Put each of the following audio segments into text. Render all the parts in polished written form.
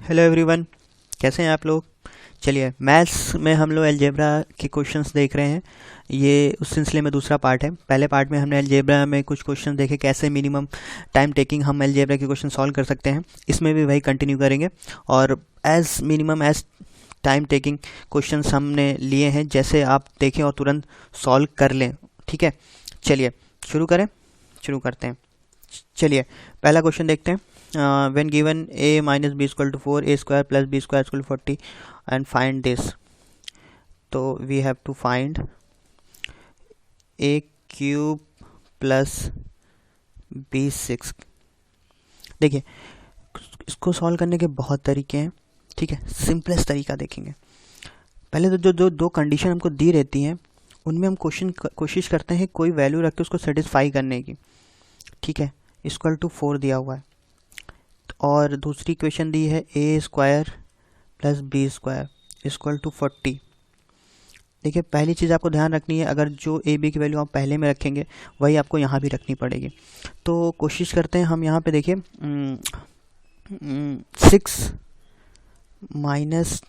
Hello everyone, कैसे हैं आप लोग। चलिए, मैथ्स में हम लोग अलजेब्रा के क्वेश्चंस देख रहे हैं। ये उस सिलसिले में दूसरा पार्ट है। पहले पार्ट में हमने अलजेब्रा में कुछ क्वेश्चन देखे, कैसे मिनिमम टाइम टेकिंग हम अलजेब्रा के क्वेश्चन सॉल्व कर सकते हैं। इसमें भी वही कंटिन्यू करेंगे और as minimum as time taking questions हमने लिए हैं, जैसे आप देखें और तुरंत सॉल्व कर लें। ठीक है, चलिए शुरू करते हैं। चलिए पहला क्वेश्चन देखते हैं। when given a minus b equal to 4, a square plus b square equal to 40 and find this, तो we have to find a cube plus b6। देखिए, इसको सॉल्व करने के बहुत तरीके हैं। ठीक है, सिंपलेस्ट तरीका देखेंगे। पहले तो जो दो कंडीशन हमको दी रहती हैं उनमें हम कोशिश करते हैं कोई वैल्यू रख के उसको सेटिस्फाई करने की। ठीक है, इक्वल टू 4 दिया हुआ है और दूसरी इक्वेशन दी है A square plus B square equal to 40। देखिए, पहली चीज़ आपको ध्यान रखनी है, अगर जो ए बी की वैल्यू आप पहले में रखेंगे वही आपको यहाँ भी रखनी पड़ेगी। तो कोशिश करते हैं हम यहाँ पे, देखिए 6 माइनस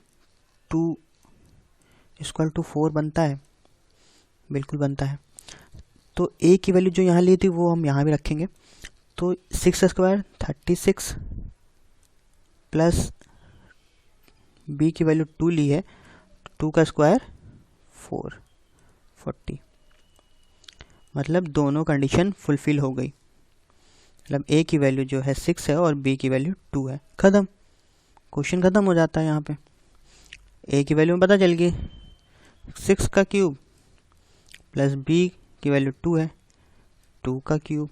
2 इक्वल टू 4 बनता है, बिल्कुल बनता है। तो ए की वैल्यू जो यहाँ ली थी वो हम यहाँ भी रखेंगे। तो 6 स्क्वायर 36 प्लस बी की वैल्यू 2 ली है, 2 का स्क्वायर 40। मतलब दोनों कंडीशन फुलफिल हो गई। मतलब ए की वैल्यू जो है 6 है और बी की वैल्यू 2 है। ख़त्म, क्वेश्चन ख़त्म हो जाता है। यहाँ पे ए की वैल्यू में पता चल गई, 6 का क्यूब प्लस बी की वैल्यू 2 है, 2 का क्यूब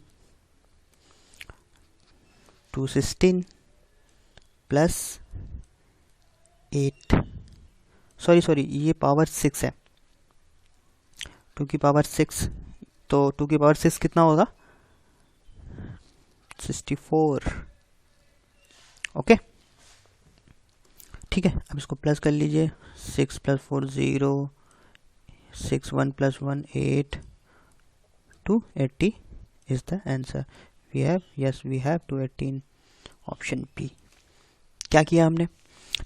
216 प्लस 8, सॉरी ये पावर 6 है, 2 की पावर 6। तो 2 की पावर 6 कितना होगा, 64। ओके, ठीक है। अब इसको प्लस कर लीजिए, 6 plus 4 0, 6 1 plus 1 8, 280 is the answer. We have 218, option B. क्या किया हमने,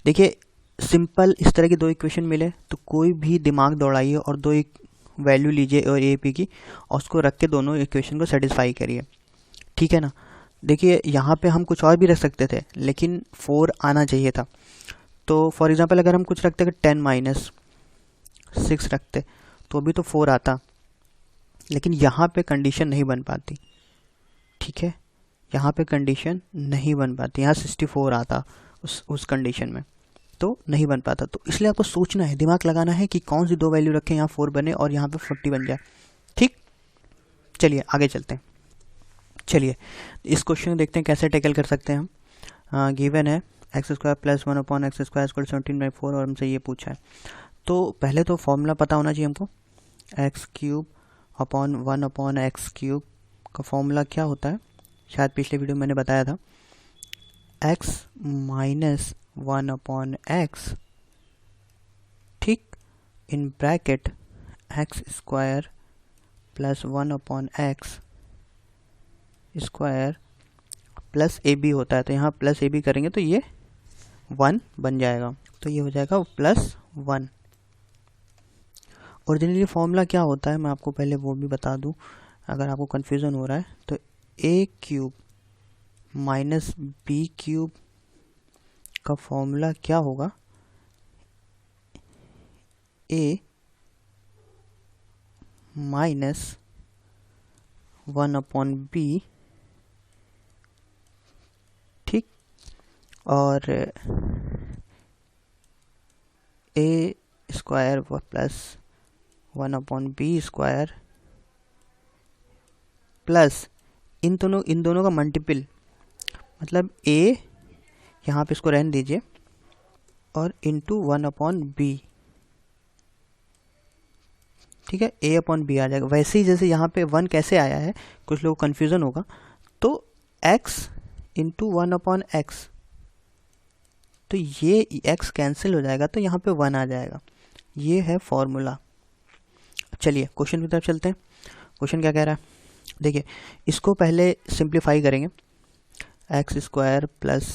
देखिए सिंपल इस तरह की दो इक्वेशन मिले तो कोई भी दिमाग दौड़ाइए और दो एक वैल्यू लीजिए और ए पी की, और उसको रख के दोनों इक्वेशन को सेटिस्फाई करिए। ठीक है ना। देखिए यहाँ पे हम कुछ और भी रख सकते थे, लेकिन 4 आना चाहिए था। तो फॉर एग्जांपल अगर हम कुछ रखते कि 10 माइनस 6 रखते तो भी तो 4 आता, लेकिन यहाँ पे कंडीशन नहीं बन पाती। ठीक है, यहाँ पे कंडीशन नहीं बन पाती, यहाँ 64 आता उस कंडीशन में, तो नहीं बन पाता। तो इसलिए आपको सोचना है, दिमाग लगाना है कि कौन सी दो वैल्यू रखें, यहाँ 4 बने और यहाँ पे 40 बन जाए। ठीक, चलिए आगे चलते हैं। चलिए इस क्वेश्चन को देखते हैं कैसे टैकल कर सकते हैं हम। गिवन है x square plus 1 upon X square equal 17/4 और हमसे ये पूछा है। तो पहले तो फॉर्मूला पता होना चाहिए हमको। X cube upon 1 upon x cube का फॉर्मूला क्या होता है, शायद पिछले वीडियो में मैंने बताया था। x माइनस 1 अपॉन एक्स, ठीक, in bracket X square plus 1 upon X square plus A B होता है। तो यहाँ प्लस ए बी करेंगे तो ये 1 बन जाएगा, तो ये हो जाएगा प्लस 1। ओरिजिनली फॉर्मूला क्या होता है मैं आपको पहले वो भी बता दूं, अगर आपको कन्फ्यूज़न हो रहा है। तो A cube minus B cube का फॉर्मूला क्या होगा, ए माइनस 1 अपॉन बी, ठीक, और A square plus 1 upon B square plus इन दोनों का मल्टीपल, मतलब ए, यहाँ पे इसको रहने दीजिए, और इंटू 1 अपॉन बी। ठीक है, ए अपॉन बी आ जाएगा। वैसे ही जैसे यहाँ पे 1 कैसे आया है, कुछ लोग कन्फ्यूज़न होगा, तो x इंटू 1 अपॉन एक्स, तो ये x कैंसिल हो जाएगा तो यहाँ पे 1 आ जाएगा। ये है फॉर्मूला। चलिए क्वेश्चन की तरफ चलते हैं। क्वेश्चन क्या कह रहा है, देखिए इसको पहले सिंप्लीफाई करेंगे, X square plus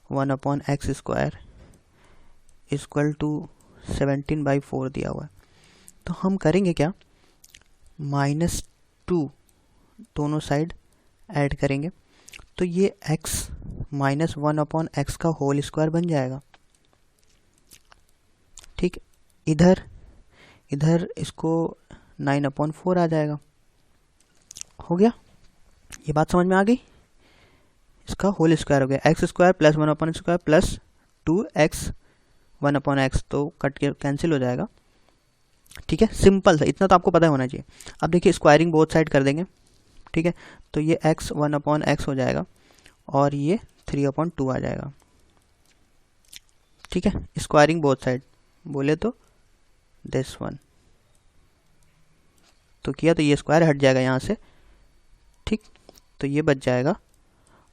1/x² equal to 17/4 दिया हुआ है। तो हम करेंगे क्या, -2 दोनों साइड ऐड करेंगे तो ये x -1/x का होल स्क्वायर बन जाएगा। ठीक, इधर इसको 9/4 आ जाएगा। हो गया, ये बात समझ में आ गई। इसका होल स्क्वायर हो गया x² + 1/x² plus 2x 1/x, तो कट के कैंसिल हो जाएगा। ठीक है, सिंपल था, इतना तो आपको पता होना चाहिए। अब देखिए स्क्वायरिंग बोथ साइड कर देंगे। ठीक है, तो ये x 1/x हो जाएगा और ये 3/2 आ जाएगा। ठीक है, स्क्वायरिंग बोथ साइड बोले तो दिस वन, तो किया तो ये स्क्वायर हट जाएगा यहाँ से। ठीक, तो ये बच जाएगा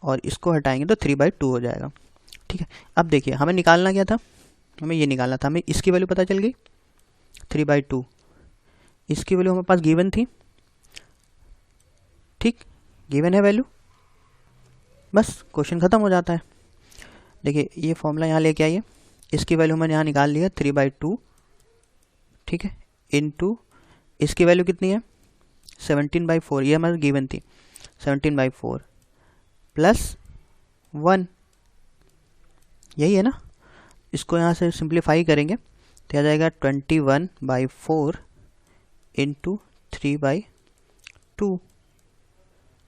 और इसको हटाएंगे तो 3/2 हो जाएगा। ठीक है, अब देखिए हमें निकालना क्या था, हमें ये निकालना था, हमें इसकी वैल्यू पता चल गई 3/2, इसकी वैल्यू हमारे पास गिवन थी। ठीक, गिवन है वैल्यू, बस क्वेश्चन खत्म हो जाता है। देखिए ये फॉर्मूला यहाँ लेके आइए, इसकी वैल्यू मैंने यहाँ निकाल लिया 3/2। ठीक है, इनटू इसकी वैल्यू कितनी है 17/4, ये हमारी गिवन थी 17/4 प्लस 1, यही है ना। इसको यहाँ से सिंप्लीफाई करेंगे तो आ जाएगा 21/4 इंटू 3/2।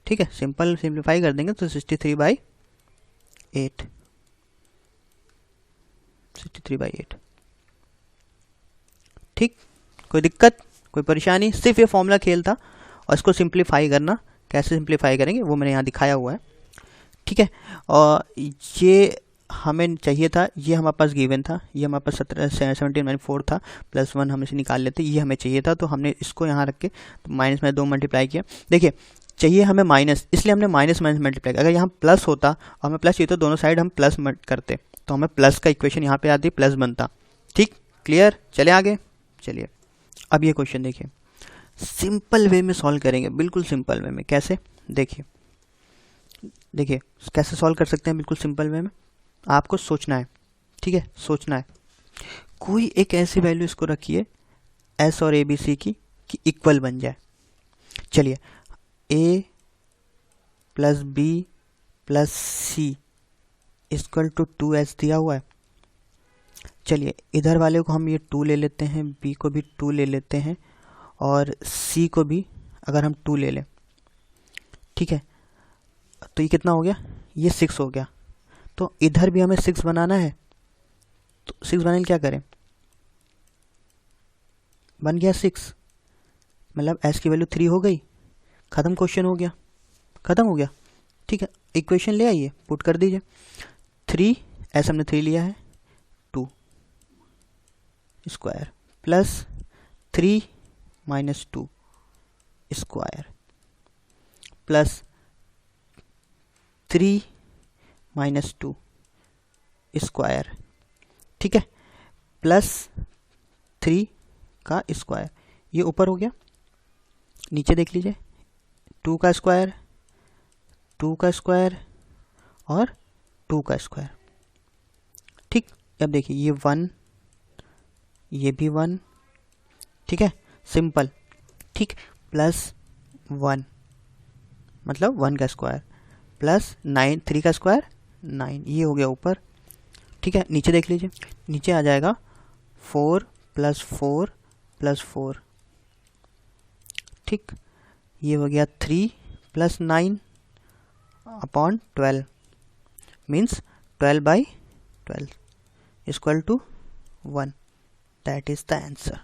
ठीक है, सिंपल सिंप्लीफाई कर देंगे तो 63/8। ठीक, कोई दिक्कत, कोई परेशानी, सिर्फ ये फॉर्मूला खेल था और इसको सिंप्लीफाई करना, कैसे सिंप्लीफाई करेंगे वो मैंने यहाँ दिखाया हुआ है। ठीक है, और ये हमें चाहिए था, ये हमारे पास गिवन था, ये हमारे पास 17/4 था, प्लस 1 हम इसे निकाल लेते, ये हमें चाहिए था, तो हमने इसको यहाँ रख के तो माइनस में 2 मल्टीप्लाई किया। देखिए चाहिए हमें माइनस, इसलिए हमने माइनस मल्टीप्लाई किया। अगर यहाँ प्लस होता और हमें प्लस चाहिए तो दोनों साइड हम प्लस करते तो हमें प्लस का इक्वेशन यहाँ पे आती, प्लस बनता। ठीक, क्लियर, चले आगे। चलिए अब ये क्वेश्चन देखिए, सिंपल वे में सॉल्व करेंगे, बिल्कुल सिंपल वे में। कैसे, देखिए कैसे सॉल्व कर सकते हैं बिल्कुल सिंपल वे में। आपको सोचना है, ठीक है, सोचना है। कोई एक ऐसी वैल्यू इसको रखिए s और ABC की कि इक्वल बन जाए। चलिए a + b + c equal to 2s दिया हुआ है। चलिए इधर वाले को हम ये 2 ले लेते हैं, b को भी 2 ले लेते हैं और c को भी अगर हम 2 ले लें, ठीक है, तो ये कितना हो गया, ये 6 हो गया। तो इधर भी हमें 6 बनाना है, तो 6 बनाने क्या करें, बन गया 6, मतलब s की वैल्यू 3 हो गई, खत्म, क्वेश्चन हो गया, खत्म हो गया। ठीक है, इक्वेशन ले आइए, पुट कर दीजिए। 3 s हमने 3 लिया है, 2 square plus 3 - 2 square plus 3 - 2 square, ठीक है, प्लस 3 का स्क्वायर, ये ऊपर हो गया। नीचे देख लीजिए, 2 का स्क्वायर, 2 का स्क्वायर और 2 का स्क्वायर। ठीक, अब देखिए ये 1, ये भी 1, ठीक है, सिंपल। ठीक, प्लस 1 मतलब 1 का स्क्वायर प्लस 9, 3 का स्क्वायर 9, ये हो गया ऊपर। ठीक है, नीचे देख लीजिए, नीचे आ जाएगा 4 + 4 + 4। ठीक, ये हो गया 3 + 9 upon 12 means 12/12 equal to 1। That is the answer.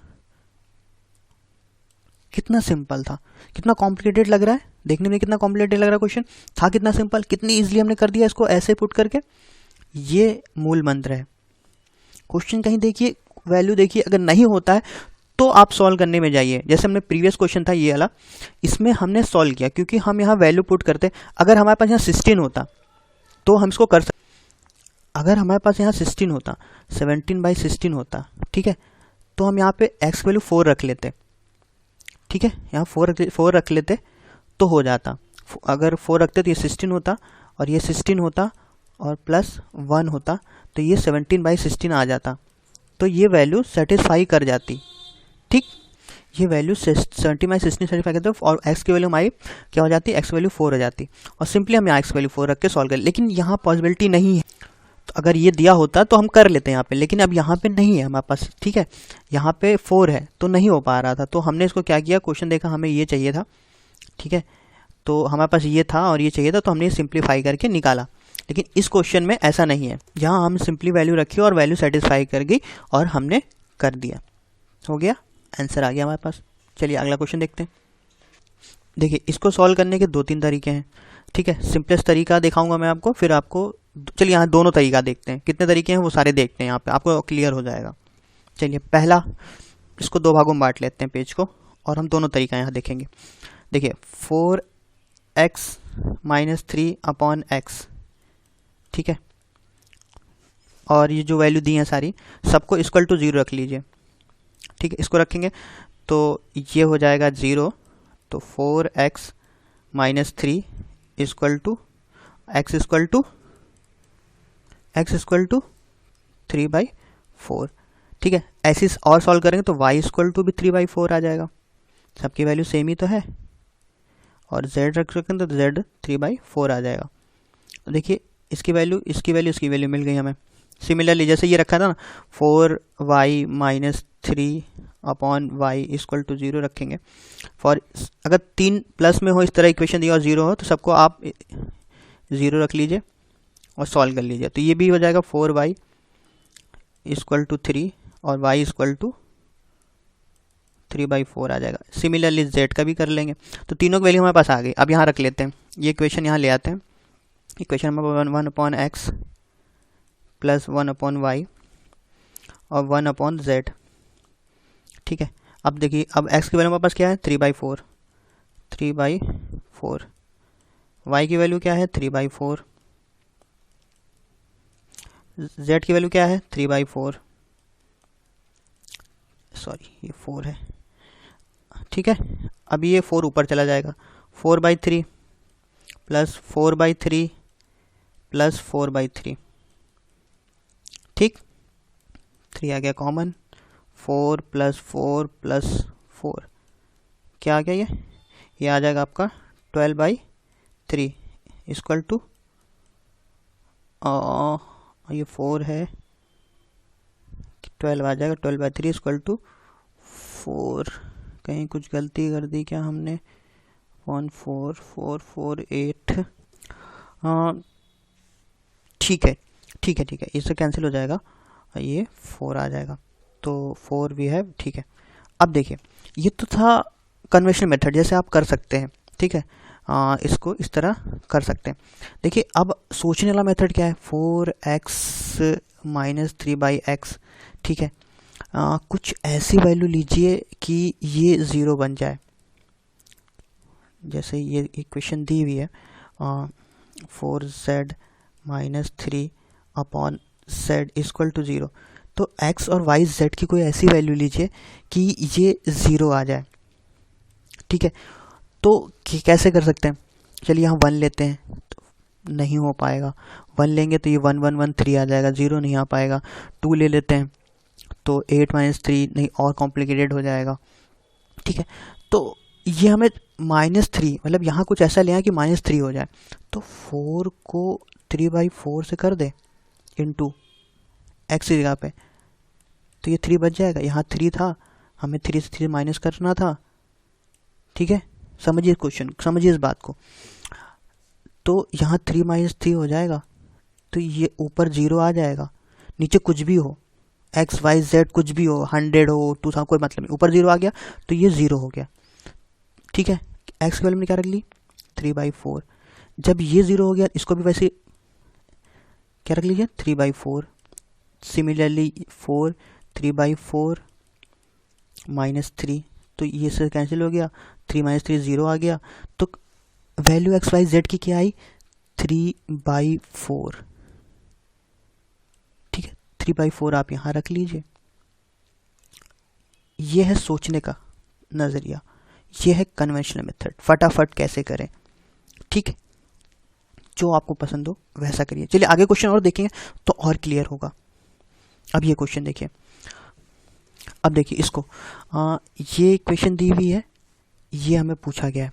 कितना सिंपल था, कितना कॉम्प्लिकेटेड लग रहा है देखने में, कितना कॉम्प्लिकेटेड लग रहा है क्वेश्चन, था कितना सिंपल, कितनी इजीली हमने कर दिया इसको ऐसे पुट करके। ये मूल मंत्र है। क्वेश्चन कहीं देखिए, वैल्यू देखिए, अगर नहीं होता है तो आप सॉल्व करने में जाइए। जैसे हमने प्रीवियस क्वेश्चन था ये वाला, इसमें हमने सॉल्व किया क्योंकि हम यहाँ वैल्यू पुट करते। अगर हमारे पास यहाँ 16 होता तो हम इसको कर सकते, अगर हमारे पास यहाँ 16 होता, 17/16 होता, ठीक है, तो हम यहाँ पे x वैल्यू 4 रख लेते, ठीक है, यहाँ 4 रख लेते तो हो जाता। अगर 4 रखते तो ये 16 होता और ये 16 होता और प्लस 1 होता तो ये 17/16 आ जाता, तो ये वैल्यू सेटिस्फाई कर जाती। ठीक, ये वैल्यू 17/16 सेटिस्फाई करते और x की वैल्यू हमारी क्या हो जाती, x वैल्यू 4 हो जाती, और सिंपली हम यहाँ x वैल्यू 4 रख के सॉल्व कर। लेकिन यहाँ पॉसिबिलिटी नहीं है, तो अगर ये दिया होता तो हम कर लेते हैं यहाँ पे, लेकिन अब यहाँ पे नहीं है हमारे पास। ठीक है, यहाँ पे 4 है तो नहीं हो पा रहा था, तो हमने इसको क्या किया, क्वेश्चन देखा हमें ये चाहिए था। ठीक है, तो हमारे पास ये था और ये चाहिए था, तो हमने सिंप्लीफाई करके निकाला। लेकिन इस क्वेश्चन में ऐसा नहीं है, यहाँ हम सिंपली वैल्यू रखी और वैल्यू सेटिस्फाई कर गई और हमने कर दिया, हो गया, आंसर आ गया हमारे पास। चलिए अगला क्वेश्चन देखते हैं। देखिए इसको सॉल्व करने के 2-3 तरीके हैं। ठीक है, सिंपलेस्ट तरीका दिखाऊंगा मैं आपको, फिर आपको, चलिए यहाँ दोनों तरीका देखते हैं, कितने तरीके हैं वो सारे देखते हैं, यहाँ पे आपको क्लियर हो जाएगा। चलिए पहला, इसको 2 भागों में बांट लेते हैं पेज को, और हम दोनों तरीका यहाँ देखेंगे। देखिए 4x - 3/x, ठीक है, और ये जो वैल्यू दी है सारी, सबको इक्वल टू 0 रख लीजिए। ठीक है, इसको रखेंगे तो ये हो जाएगा 0, तो 4x - 3 equal to x equal to 3/4। ठीक है, ऐसे और सॉल्व करेंगे तो y इक्वल टू भी 3/4 आ जाएगा, सबकी वैल्यू सेम ही तो है, और z रख सकें तो z 3/4 आ जाएगा। तो देखिए इसकी वैल्यू, इसकी वैल्यू, इसकी वैल्यू मिल गई हमें। सिमिलरली जैसे ये रखा था ना, 4y - 3/y इक्वल टू 0 रखेंगे। फॉर अगर 3 प्लस में हो, इस तरह इक्वेशन दिया और 0 हो, तो सबको आप 0 रख लीजिए और सॉल्व कर लीजिए, तो ये भी हो जाएगा 4y इक्वल टू 3 और y इक्वल टू 3/4 आ जाएगा। सिमिलरली z का भी कर लेंगे, तो तीनों की वैल्यू हमारे पास आ गई। अब यहाँ रख लेते हैं, ये इक्वेशन यहाँ ले आते हैं, equation number 1/x plus 1/y और 1/z। ठीक है, अब देखिए, अब x की वैल्यू हमारे पास क्या है, 3/4, y की वैल्यू क्या है, 3/4, z की वैल्यू क्या है, 3/4, सॉरी ये 4 है। ठीक है, अब ये 4 ऊपर चला जाएगा, 4/3 प्लस 4/3 प्लस 4/3। ठीक, 3 आ गया कॉमन, 4 प्लस 4 प्लस 4 क्या आ गया, ये आ जाएगा आपका 12/3 इक्वल टू, ये 4 है, 12 आ जाएगा, 12/3 इक्वल टू 4। कहीं कुछ गलती कर दी क्या हमने, 14448। ठीक है, ठीक है, ठीक है, इससे कैंसिल हो जाएगा, ये 4 आ जाएगा, तो 4 वी हैव। ठीक है, अब देखिए ये तो था कन्वेंशनल मेथड, जैसे आप कर सकते हैं। ठीक है, इसको इस तरह कर सकते हैं। देखिए अब सोचने वाला मेथड क्या है, 4x - 3/x। ठीक है, कुछ ऐसी वैल्यू लीजिए कि ये 0 बन जाए, जैसे ये इक्वेशन दी हुई है, 4z - 3/z इक्वल टू 0, तो x और y z की कोई ऐसी वैल्यू लीजिए कि ये 0 आ जाए। ठीक है, तो कैसे कर सकते हैं, चलिए यहाँ 1 लेते हैं, तो नहीं हो पाएगा, 1 लेंगे तो ये 1 1 1 3 आ जाएगा, 0 नहीं आ पाएगा। 2 ले लेते हैं तो 8 - 3 नहीं, और कॉम्प्लिकेटेड हो जाएगा। ठीक है, तो ये हमें -3, मतलब यहाँ कुछ ऐसा लिया कि -3 हो जाए, तो 4 को 3/4 से कर दे इंटू x की जगह पे, तो ये 3 बच जाएगा, यहाँ 3 था, हमें 3 से 3 माइनस करना था। ठीक है, समझिए क्वेश्चन, समझिए इस बात को, तो यहाँ 3 - 3 हो जाएगा, तो ये ऊपर 0 आ जाएगा, नीचे कुछ भी हो, x y z कुछ भी हो, 100 हो, 2000, कोई मतलब नहीं, ऊपर 0 आ गया तो ये 0 हो गया। ठीक है, x की वैल्यू में क्या रख ली, 3/4, जब ये 0 हो गया, इसको भी वैसे क्या रख लीजिए, 3/4। सिमिलरली 4 3/4 -3, तो ये से कैंसिल हो गया, 3 - 3 0 आ गया, तो वैल्यू x y z की क्या आई, 3/4। ठीक है, 3/4 आप यहाँ रख लीजिए। ये है सोचने का नज़रिया, ये है कन्वेंशनल मेथड, फटाफट कैसे करें। ठीक है, जो आपको पसंद हो वैसा करिए। चलिए आगे क्वेश्चन और देखेंगे तो और क्लियर होगा। अब ये क्वेश्चन देखिए, अब देखिए इसको, ये इक्वेशन दी हुई है, ये हमें पूछा गया है,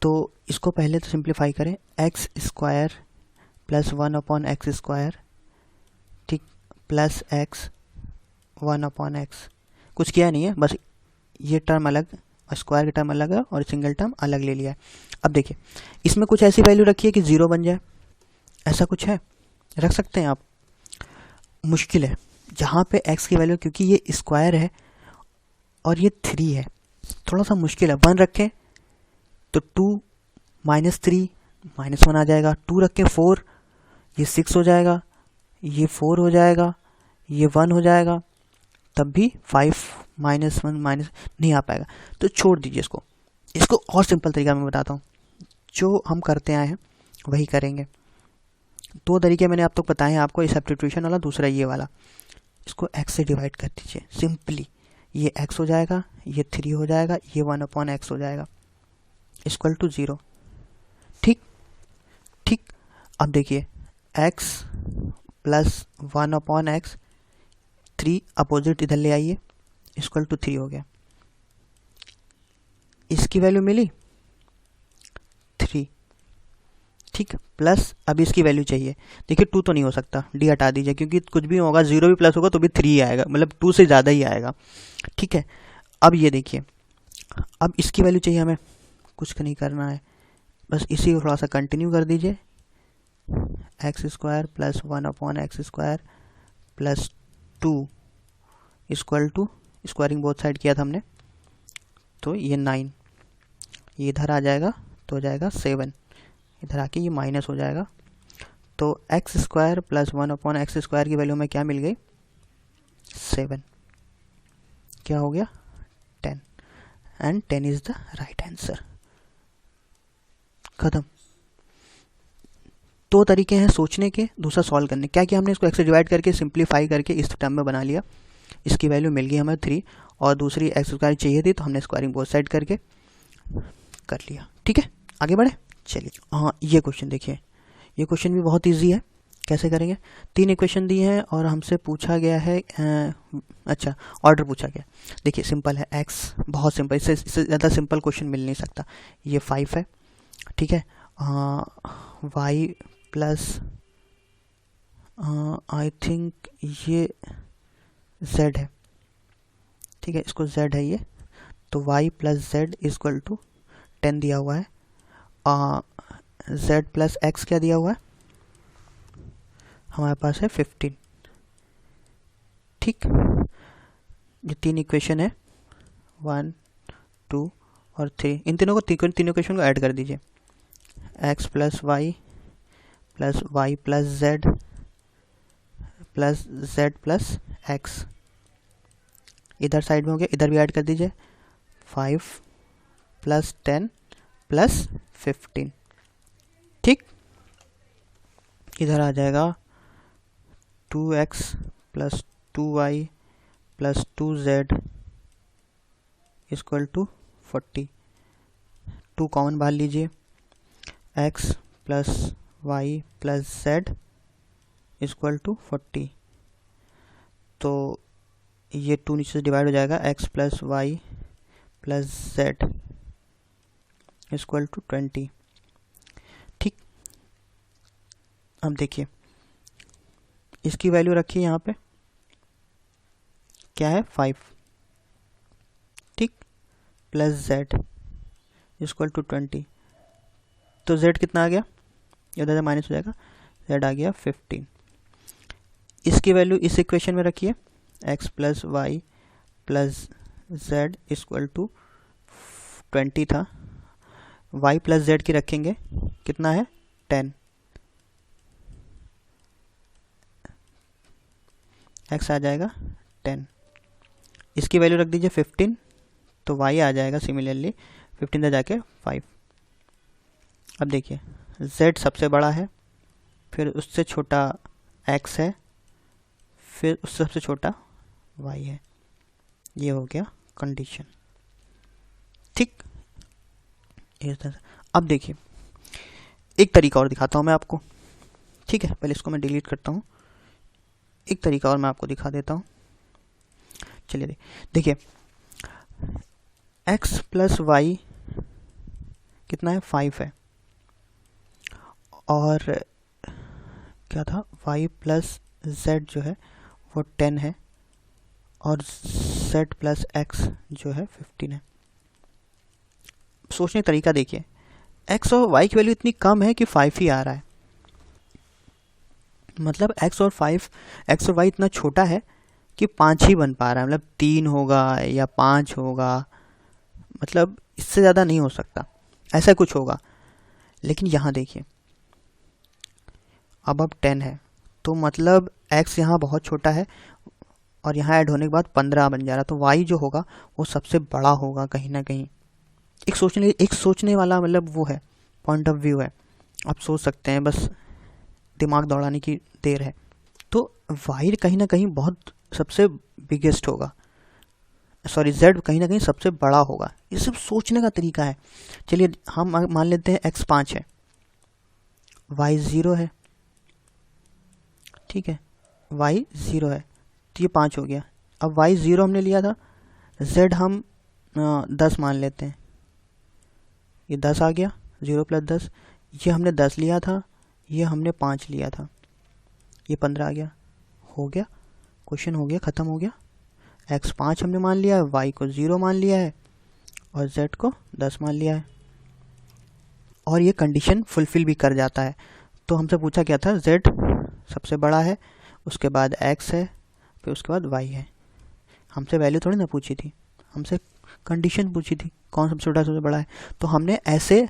तो इसको पहले तो सिंप्लीफाई करें, एक्स स्क्वायर प्लस 1/x², ठीक, प्लस एक्स 1/x। कुछ किया नहीं है, बस ये टर्म अलग, स्क्वायर का टर्म अलग है और सिंगल टर्म अलग ले लिया है। अब देखिए इसमें कुछ ऐसी वैल्यू रखी है कि 0 बन जाए, ऐसा कुछ है, रख सकते हैं आप? मुश्किल है। जहाँ पे x की वैल्यू, क्योंकि ये स्क्वायर है और ये 3 है, थोड़ा सा मुश्किल है। 1 रखें तो 2 -3 -1 आ जाएगा, 2 रखें 4, ये 6 हो जाएगा, ये 4 हो जाएगा, ये 1 हो जाएगा, तब भी 5 -1 नहीं आ पाएगा। तो छोड़ दीजिए इसको। इसको और सिंपल तरीका मैं बताता हूँ, जो हम करते आए हैं वही करेंगे। 2 तरीके मैंने आप तक बताए हैं आपको, सब्स्टिट्यूशन वाला, दूसरा ये वाला। इसको x से डिवाइड कर दीजिए सिंपली, ये x हो जाएगा, ये 3 हो जाएगा, ये 1/x हो जाएगा, इक्वल टू 0। ठीक ठीक। अब देखिए x प्लस 1/x, 3 अपोजिट इधर ले आइए, इक्वल टू 3 हो गया। इसकी वैल्यू मिली 3, ठीक, प्लस अब इसकी वैल्यू चाहिए। देखिए 2 तो नहीं हो सकता, डी हटा दीजिए, क्योंकि कुछ भी होगा 0 भी प्लस होगा तो भी 3 आएगा, मतलब 2 से ज़्यादा ही आएगा। ठीक है, अब ये देखिए, अब इसकी वैल्यू चाहिए हमें, कुछ नहीं करना है, बस इसी को थोड़ा सा कंटिन्यू कर दीजिए, x² plus 1/x² plus 2 equal to, squaring both side किया था हमने, तो ये 9, ये इधर आ जाएगा तो हो जाएगा 7, इधर आके ये माइनस हो जाएगा। तो x² प्लस 1/x² की वैल्यू में क्या मिल गई, 7, क्या हो गया 10, and 10 is the right answer. खत्म। 2 तरीके हैं सोचने के, दूसरा सॉल्व करने। क्या किया हमने, इसको x से डिवाइड करके सिंप्लीफाई करके इस टर्म में बना लिया, इसकी वैल्यू मिल गई हमें 3, और दूसरी x² चाहिए थी तो हमने स्क्वायरिंग बोथ साइड करके कर लिया। ठीक है, आगे बढ़े। चलिए हाँ, ये क्वेश्चन देखिए, ये क्वेश्चन भी बहुत इजी है। कैसे करेंगे, 3 इक्वेशन दी हैं और हमसे पूछा गया है, अच्छा ऑर्डर पूछा गया। देखिए सिंपल है, x बहुत सिंपल, इससे ज़्यादा सिंपल क्वेश्चन मिल नहीं सकता। ये 5 है, ठीक है, y प्लस आई थिंक ये z है, ठीक है, इसको z है ये, तो y plus z equal to 10 दिया हुआ है, z प्लस x क्या दिया हुआ है हमारे पास है 15। ठीक, ये 3 इक्वेशन है, 1 2 और 3, इन तीनों को तीन इक्वेशन को ऐड कर दीजिए, x plus Y plus Z plus Z plus X, इधर साइड में हो गया, इधर भी ऐड कर दीजिए, 5 प्लस 10 प्लस 15। ठीक, इधर आ जाएगा 2x plus 2y plus 2z equal to 40। 2 common बाहर लीजिए, x plus Y plus z equal to 40, तो ये 2 नीचे से डिवाइड हो जाएगा, x plus Y plus z equal to 20। ठीक, अब देखिए इसकी वैल्यू रखिए यहाँ पे, क्या है 5, ठीक, प्लस z इक्वल टू 20, तो z कितना आ गया, इधर से माइनस हो जाएगा, z आ गया 15। इसकी वैल्यू इस इक्वेशन में रखिए, x plus Y plus z equal to 20 था, y प्लस z की रखेंगे, कितना है 10, x आ जाएगा 10, इसकी वैल्यू रख दीजिए 15, तो y आ जाएगा सिमिलरली 15 जाके 5। अब देखिए z सबसे बड़ा है, फिर उससे छोटा x है, फिर उससे सबसे छोटा y है, ये हो गया कंडीशन। ठीक, अब देखिए एक तरीका और दिखाता हूँ मैं आपको, ठीक है। पहले इसको मैं डिलीट करता हूँ, एक तरीका और मैं आपको दिखा देता हूँ। चलिए देखिए, x प्लस वाई कितना है, 5 है, और क्या था, y प्लस z जो है वो 10 है, और z प्लस x जो है 15 है। सोचने का तरीका देखिए, x और y की वैल्यू इतनी कम है कि 5 ही आ रहा है, मतलब x और y इतना छोटा है कि 5 ही बन पा रहा है, मतलब 3 होगा या 5 होगा, मतलब इससे ज़्यादा नहीं हो सकता, ऐसा कुछ होगा। लेकिन यहाँ देखिए, अब 10 है, तो मतलब x यहाँ बहुत छोटा है, और यहाँ ऐड होने के बाद 15 बन जा रहा, तो y जो होगा वो सबसे बड़ा होगा कहीं ना कहीं। एक सोचने वाला मतलब वो है, पॉइंट ऑफ व्यू है, आप सोच सकते हैं, बस दिमाग दौड़ाने की देर है। तो y कहीं ना कहीं बहुत सबसे बिगेस्ट होगा, सॉरी z कहीं ना कहीं सबसे बड़ा होगा। ये सब सोचने का तरीका है। चलिए हम मान लेते हैं x 5 है, y 0 है, ठीक है, y 0 है, तो ये 5 हो गया। अब y 0 हमने लिया था, z हम 10 मान लेते हैं, ये 10 आ गया, 0 प्लस 10, ये हमने 10 लिया था, ये हमने 5 लिया था, ये 15 आ गया, हो गया, क्वेश्चन हो गया, ख़त्म हो गया। x 5 हमने मान लिया है, y को 0 मान लिया है, और z को 10 मान लिया है, और ये कंडीशन फुलफिल भी कर जाता है। तो हमसे पूछा क्या था, z सबसे बड़ा है, उसके बाद x है, फिर उसके बाद y है। हमसे वैल्यू थोड़ी ना पूछी थी, हमसे कंडीशन पूछी थी, कौन सबसे बड़ा सबसे बड़ा है। तो हमने ऐसे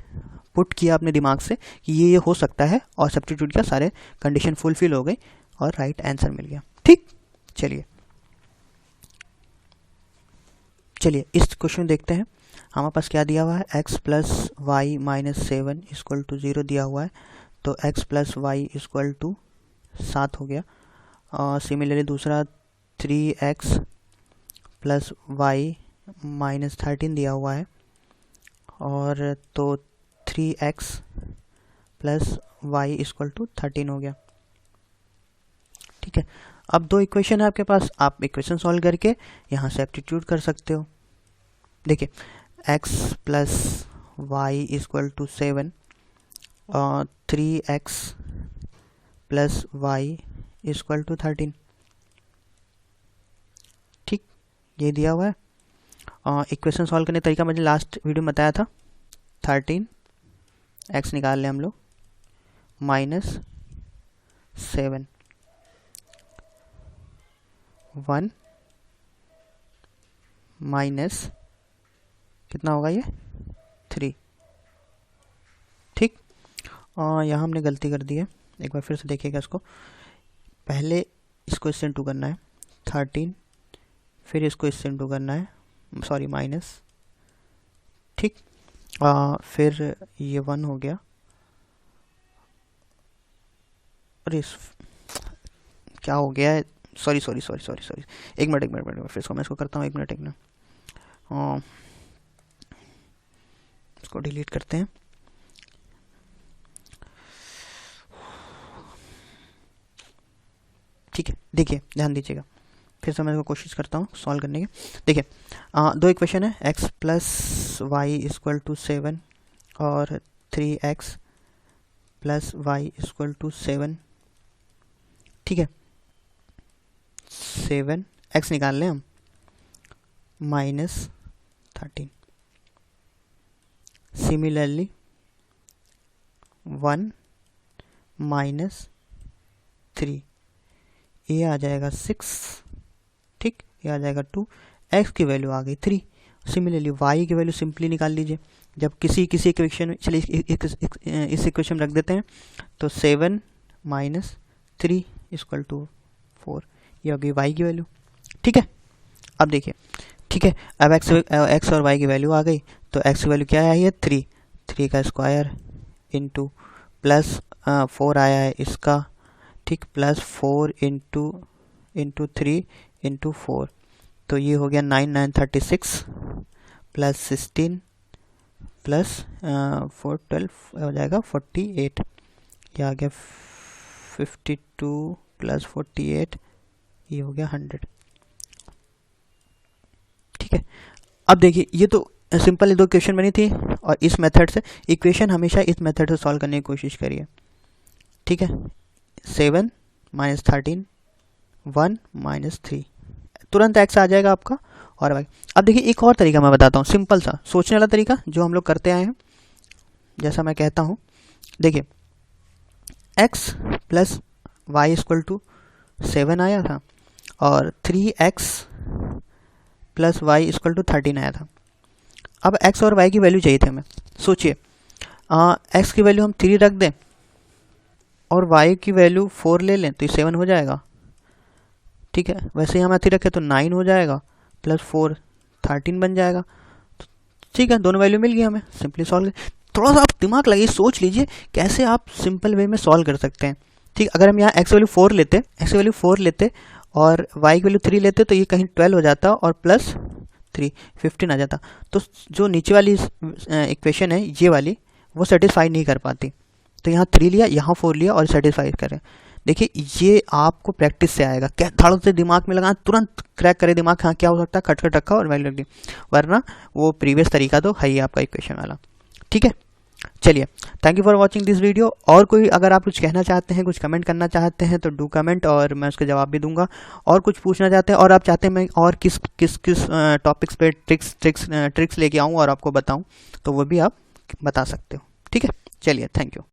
पुट किया अपने दिमाग से कि ये हो सकता है, और सब्स्टिट्यूट किया, सारे कंडीशन फुलफिल हो गई और राइट आंसर मिल गया। ठीक, चलिए इस क्वेश्चन देखते हैं। हमारे पास क्या दिया हुआ है, x plus Y minus 7 equal to 0 दिया हुआ है, तो x plus Y equal to 7 हो गया। और सिमिलरली दूसरा 3x प्लस वाई माइनस 13 दिया हुआ है, और तो 3x plus Y equal to 13 हो गया। ठीक है, अब दो इक्वेशन है आपके पास, आप इक्वेशन सॉल्व करके यहाँ से सब्स्टिट्यूट कर सकते हो। देखिए x plus Y equal to 7 और 3x plus Y equal to 13, ठीक, ये दिया हुआ है। इक्वेशन सॉल्व करने का तरीका मैंने लास्ट वीडियो में बताया था, 13 x निकाल लें हम लोग, माइनस 7 1 माइनस कितना होगा ये 3, ठीक। यहाँ हमने गलती कर दी है, एक बार फिर से देखिएगा इसको। पहले इसको इससे इंटू करना है 13, फिर इसको इससे इंटू करना है, सॉरी माइनस, ठीक। फिर ये 1 हो गया, अरे क्या हो गया है, सॉरी, एक मिनट फिर इसको मैं इसको करता हूँ, एक मिनट इसको डिलीट करते हैं। ठीक है, देखिए ध्यान दीजिएगा, फिर से मैं इसको कोशिश करता हूँ सॉल्व करने की। देखिए दो इक्वेशन है, x plus Y equal to 7 और 3x plus Y equal to 7, ठीक है। 7 x निकाल लें हम, माइनस 13, सिमिलरली 1 माइनस 3, ये आ जाएगा 6, ठीक, ये आ जाएगा 2, x की वैल्यू आ गई 3। सिमिलरली y की वैल्यू सिंपली निकाल लीजिए, जब किसी इक्वेशन में, चलिए इस इक्वेशन में रख देते हैं, तो 7 माइनस 3 इक्वल टू 4, ये होगी y की वैल्यू, ठीक है। अब देखिए, ठीक है, अब x और y की वैल्यू आ गई, तो x की वैल्यू क्या आई है 3 का स्क्वायर इंटू प्लस 4 आया है इसका, ठीक, प्लस 4 इंटू 3 इंटू 4, तो ये हो गया 9 9 36 प्लस 16 प्लस 4 12 हो जाएगा 48, ये आ गया 52 प्लस 48, ये हो गया 100। ठीक है, अब देखिए ये तो सिंपल दो इक्वेशन बनी थी, और इस मेथड से इक्वेशन हमेशा इस मेथड से सॉल्व करने की कोशिश करिए। ठीक है, 7 माइनस 13 1 माइनस 3, तुरंत एक्स आ जाएगा आपका। और भाई अब देखिए एक और तरीका मैं बताता हूँ, सिंपल सा सोचने वाला तरीका जो हम लोग करते आए हैं। जैसा मैं कहता हूँ, देखिए x plus Y equal to 7 आया था, और 3x plus Y equal to 13 आया था। अब x और y की वैल्यू चाहिए थे हमें। सोचिए, x की वैल्यू हम 3 रख दें और y की वैल्यू 4 ले लें तो ये 7 हो जाएगा। ठीक है, वैसे ही हम 3 रखें तो 9 हो जाएगा, प्लस 4 13 बन जाएगा। ठीक है, दोनों वैल्यू मिल गई हमें, सिंपली सॉल्व। थोड़ा सा आप दिमाग लगाइए, सोच लीजिए कैसे आप सिंपल वे में सॉल्व कर सकते हैं। ठीक, अगर हम यहाँ x वैल्यू 4 लेते, x वैल्यू 4 लेते और y की वैल्यू 3 लेते तो ये कहीं 12 हो जाता, और प्लस 3 15 आ जाता। तो जो नीचे वाली इक्वेशन है ये वाली, वो सेटिस्फाई नहीं कर पाती। तो यहाँ 3 लिया, यहाँ 4 लिया और सेटिस्फाई करें। देखिए ये आपको प्रैक्टिस से आएगा, क्या धड़ से दिमाग में लगा, तुरंत क्रैक करे दिमाग, हाँ क्या हो सकता है, खटखट रखा और वैल्यू रख दी, वरना वो प्रीवियस तरीका तो है ही आपका इक्वेशन वाला। ठीक है, चलिए, thank you for watching this video. और कोई अगर आप कुछ कहना चाहते हैं, कुछ कमेंट करना चाहते हैं तो डू कमेंट, और मैं उसके जवाब भी दूंगा। और कुछ पूछना चाहते हैं और आप चाहते हैं मैं और किस टॉपिक्स पे ट्रिक्स लेके आऊँ और आपको बताऊँ, तो वो भी आप बता सकते हो। ठीक है, चलिए, थैंक यू।